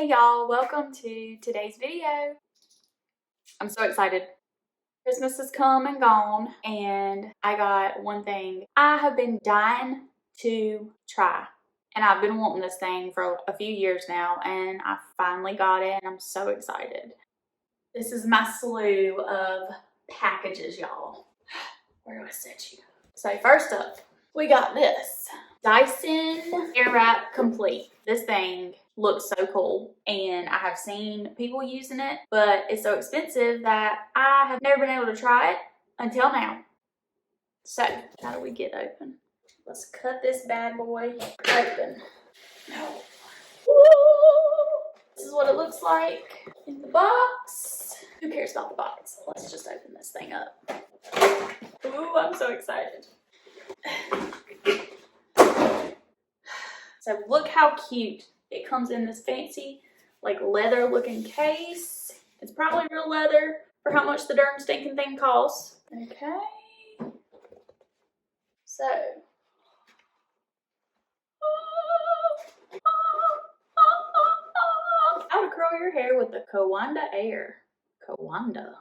Hey y'all, welcome to today's video. I'm so excited. Christmas has come and gone and I got one thing I have been dying to try. And I've been wanting this thing for a few years now and I finally got it and I'm so excited. This is my slew of packages, y'all. Where do I set you? So first up, we got this Dyson Airwrap Complete. This thing looks so cool and I have seen people using it, but it's so expensive that I have never been able to try it until now. So how do we get open? Let's cut this bad boy open. This is what it looks like in the box. Who cares about the box? Let's just open this thing up. Ooh, I'm so excited. So look how cute. It comes in this fancy, like leather looking case. It's probably real leather for how much the darn stinking thing costs. Okay. So. How to curl your hair with the Kawanda Air. Kawanda.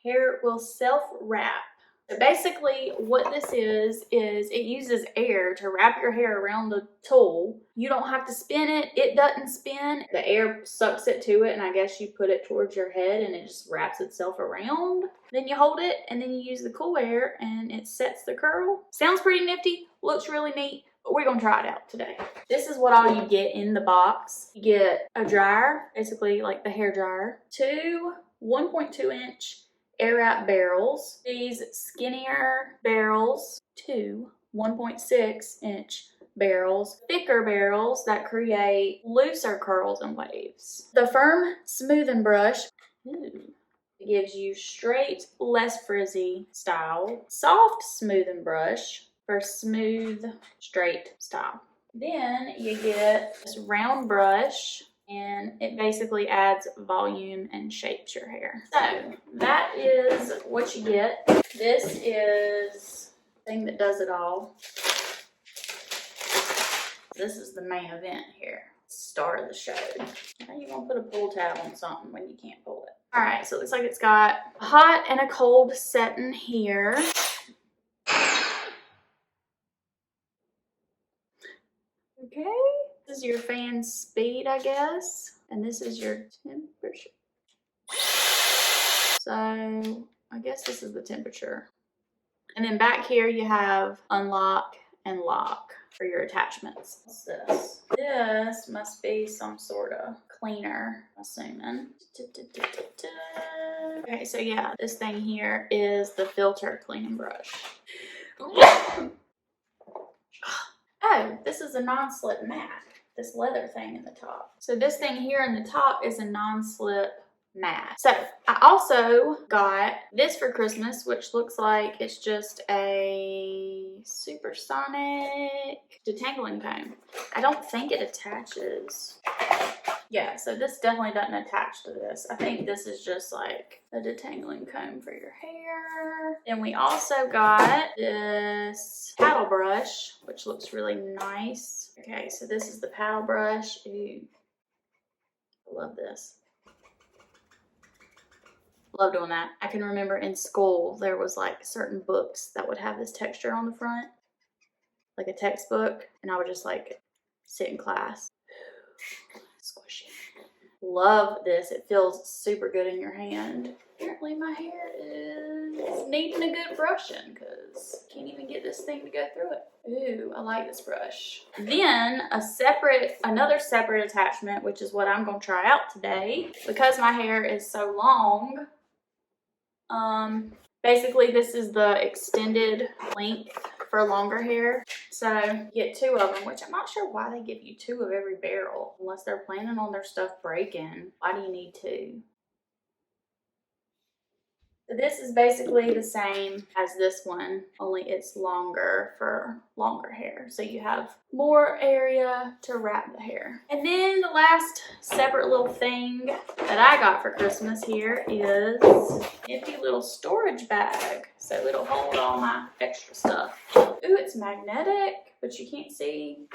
Hair will self-wrap. So basically what this is it uses air to wrap your hair around the tool. You don't have to spin it. It doesn't spin. The air sucks it to it and I guess you put it towards your head and it just wraps itself around. Then you hold it and then you use the cool air and it sets the curl. Sounds pretty nifty. Looks really neat. But we're going to try it out today. This is what all you get in the box. You get a dryer, basically like the hair dryer. 2 1.2 inch Airwrap barrels. These skinnier barrels. 2 1.6 inch barrels. Thicker barrels that create looser curls and waves. The firm smoothing brush. It gives you straight, less frizzy style. Soft smoothing brush for smooth, straight style. Then you get this round brush and it basically adds volume and shapes your hair. So that is what you get. This is the thing that does it all. This is the main event here. Star of the show. How you gonna put a pull tab on something when you can't pull it? All right, so it looks like it's got a hot and a cold setting here. Okay, this is your fan speed, I guess, and this is your temperature. So I guess this is the temperature. And then back here you have unlock and lock for your attachments. What's this? This must be some sort of cleaner, I'm assuming. Okay, so yeah, this thing here is the filter cleaning brush. Oh, this is a non-slip mat. This leather thing in the top. So this thing here in the top is a non-slip mat. So I also got this for Christmas, which looks like it's just a supersonic detangling comb. I don't think it attaches. Yeah, so this definitely doesn't attach to this. I think this is just like a detangling comb for your hair. Then we also got this paddle brush, which looks really nice. Okay, so this is the paddle brush. Ooh, I love this. Love doing that. I can remember in school, there was like certain books that would have this texture on the front, like a textbook, and I would just like sit in class. Squishy. Love this. It feels super good in your hand. Apparently my hair is needing a good brushing because I can't even get this thing to go through it. Ooh, I like this brush. Then another separate attachment, which is what I'm going to try out today because my hair is so long. Basically this is the extended length for longer hair. So you get 2 of them, which I'm not sure why they give you 2 of every barrel unless they're planning on their stuff breaking. Why do you need 2? So this is basically the same as this one, only it's longer for longer hair. So you have more area to wrap the hair. And then the last separate little thing that I got for Christmas here is a nifty little storage bag. So it'll hold all my extra stuff. Ooh, it's magnetic, but you can't see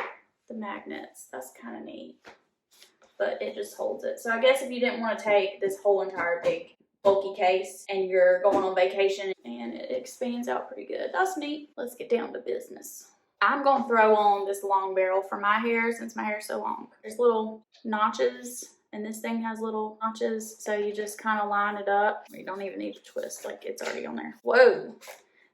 the magnets. That's kind of neat. but it just holds it. So I guess if you didn't want to take this whole entire big bulky case and you're going on vacation, and it expands out pretty good. That's neat. Let's get down to business. I'm going to throw on this long barrel for my hair since my hair is so long. There's little notches, and this thing has little notches, so you just kind of line it up. You don't even need to twist, like it's already on there. Whoa,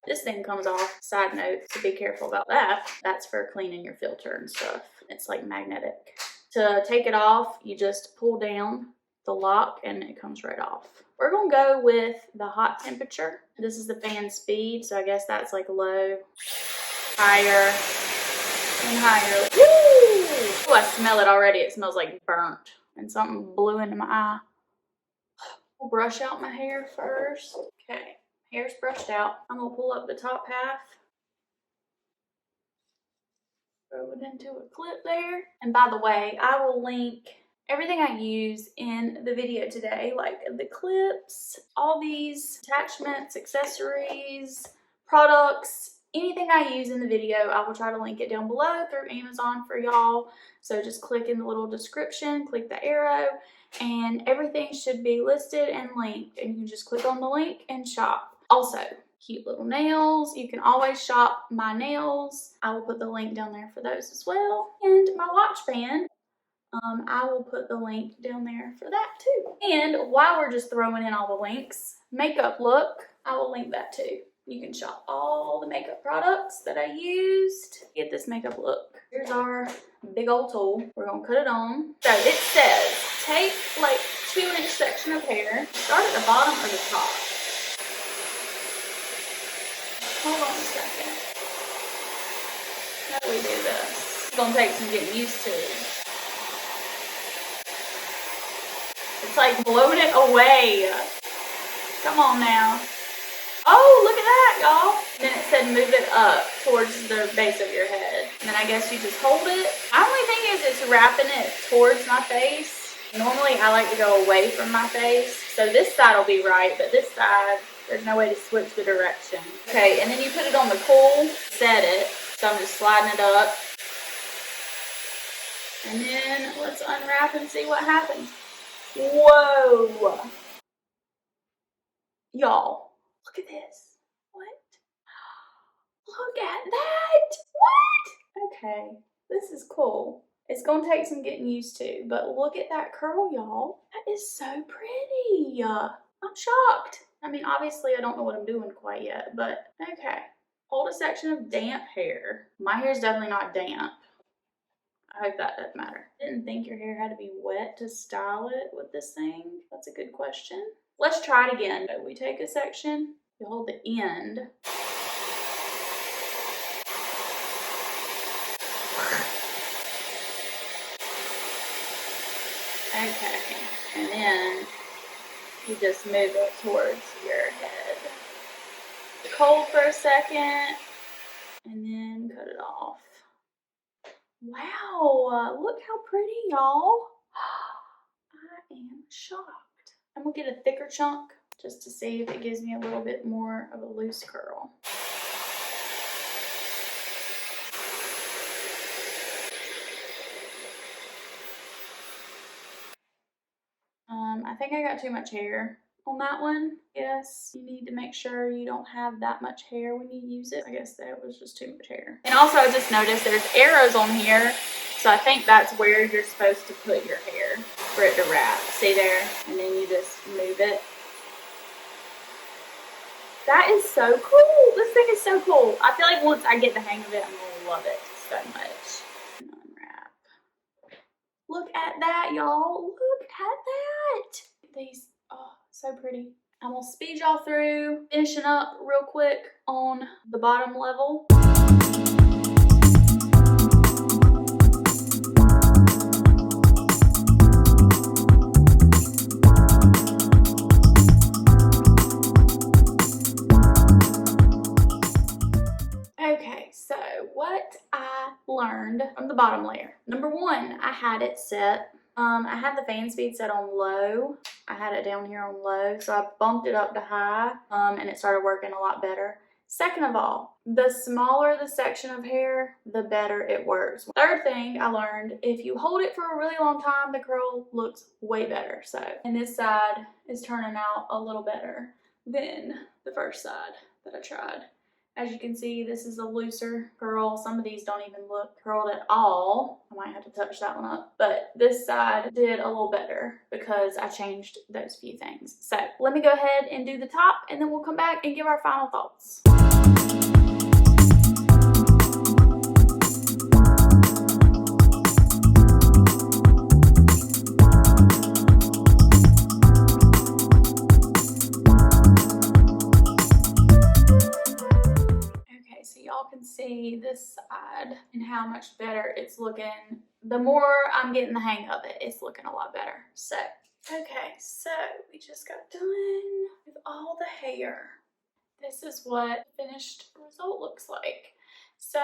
this thing comes off. Side note, so be careful about that. That's for cleaning your filter and stuff. It's like magnetic. To take it off, you just pull down the lock and it comes right off. We're gonna go with the hot temperature. This is the fan speed, so I guess that's like low, higher, and higher. Woo! Oh, I smell it already. It smells like burnt and something blew into my eye. We'll brush out my hair first. Okay, hair's brushed out. I'm gonna pull up the top half. Throw it into a clip there. And by the way, I will link everything I use in the video today, like the clips, all these attachments, accessories, products, anything I use in the video, I will try to link it down below through Amazon for y'all. So just click in the little description, click the arrow, and everything should be listed and linked. And you can just click on the link and shop. Also, cute little nails. You can always shop my nails. I will put the link down there for those as well. And my watch band. I will put the link down there for that too. And while we're just throwing in all the links, makeup look, I will link that too. You can shop all the makeup products that I used to get this makeup look. Here's our big old tool. We're gonna cut it on. So it says, take like 2-inch section of hair, start at the bottom or the top. Hold on a second. How do we do this? It's gonna take some getting used to. It's like blowing it away. Come on now. Oh, look at that, y'all. Then it said move it up towards the base of your head. And then I guess you just hold it. My only thing is it's wrapping it towards my face. Normally I like to go away from my face. So this side will be right, but this side, there's no way to switch the direction. Okay, and then you put it on the cool, set it. So I'm just sliding it up. And then let's unwrap and see what happens. Whoa. Y'all, look at this. What? Look at that. What? Okay, this is cool. It's gonna take some getting used to, but look at that curl, y'all. That is so pretty. I'm shocked. I mean, obviously I don't know what I'm doing quite yet, but okay. Hold a section of damp hair. My hair is definitely not damp. I hope that doesn't matter. Didn't think your hair had to be wet to style it with this thing. That's a good question. Let's try it again. So we take a section, you hold the end. Okay, and then you just move it towards your head. Hold for a second, and then cut it off. Wow, look how pretty, y'all. I am shocked. I'm gonna get a thicker chunk just to see if it gives me a little bit more of a loose curl. I think I got too much hair on that one. Yes, you need to make sure you don't have that much hair when you use it. I guess that was just too much hair. And also I just noticed there's arrows on here, so I think that's where you're supposed to put your hair for it to wrap. See there? And then you just move it. That is so cool. This thing is so cool. I feel like once I get the hang of it, I'm gonna love it so much. Unwrap. Look at that, y'all. Look at that. These, oh, so pretty. I'm gonna speed y'all through, finishing up real quick on the bottom level. Okay, so what I learned from the bottom layer. Number one, I had it set. I had the fan speed set on low. I had it down here on low, so I bumped it up to high, and it started working a lot better. Second of all, the smaller the section of hair, the better it works. Third thing I learned, if you hold it for a really long time, the curl looks way better. So, and this side is turning out a little better than the first side that I tried. As you can see, this is a looser curl. Some of these don't even look curled at all. I might have to touch that one up. But this side did a little better because I changed those few things. So let me go ahead and do the top, and then we'll come back and give our final thoughts. Y'all can see this side and how much better it's looking. The more I'm getting the hang of it, it's looking a lot better. So, okay, so we just got done with all the hair. This is what the finished result looks like. So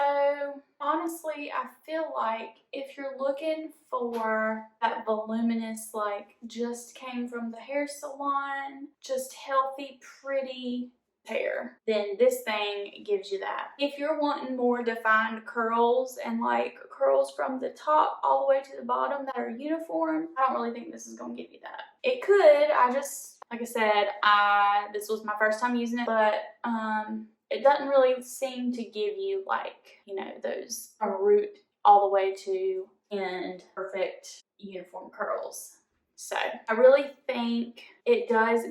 honestly, I feel like if you're looking for that voluminous, like just came from the hair salon, just healthy, pretty hair, then this thing gives you that. If you're wanting more defined curls and like curls from the top all the way to the bottom that are uniform, I don't really think this is going to give you that. It could. Like I said, this was my first time using it, but it doesn't really seem to give you, like, you know, those from root all the way to end perfect uniform curls. So I really think it does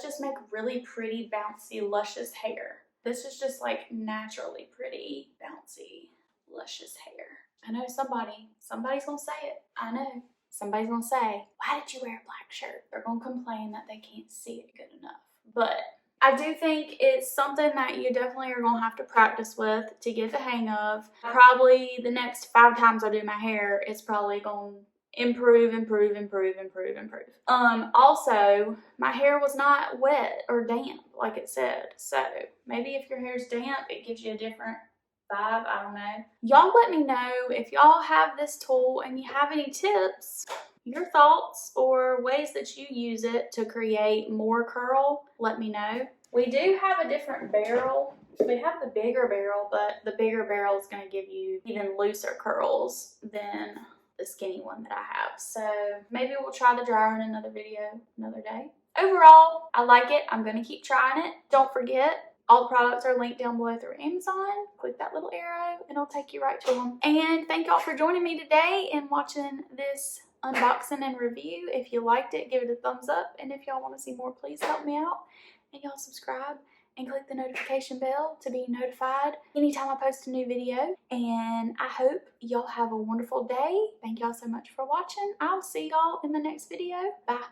just make really pretty, bouncy, luscious hair. This is just like naturally pretty, bouncy, luscious hair. I know somebody's gonna say it. I know. Somebody's gonna say, why did you wear a black shirt? They're gonna complain that they can't see it good enough. But I do think it's something that you definitely are gonna have to practice with to get the hang of. Probably the next 5 times I do my hair, it's probably gonna improve. Also, my hair was not wet or damp like it said. So maybe if your hair's damp, it gives you a different vibe. I don't know. Y'all let me know if y'all have this tool and you have any tips, your thoughts, or ways that you use it to create more curl. Let me know. We do have a different barrel. We have the bigger barrel, but the bigger barrel is going to give you even looser curls than the skinny one that I have. So maybe we'll try the dryer in another video another day. Overall, I like it. I'm going to keep trying it. Don't forget, all the products are linked down below through Amazon. Click that little arrow and it'll take you right to them. And thank y'all for joining me today and watching this unboxing and review. If you liked it, give it a thumbs up. And if y'all want to see more, please help me out. And y'all subscribe and click the notification bell to be notified anytime I post a new video. And I hope y'all have a wonderful day. Thank y'all so much for watching. I'll see y'all in the next video. Bye.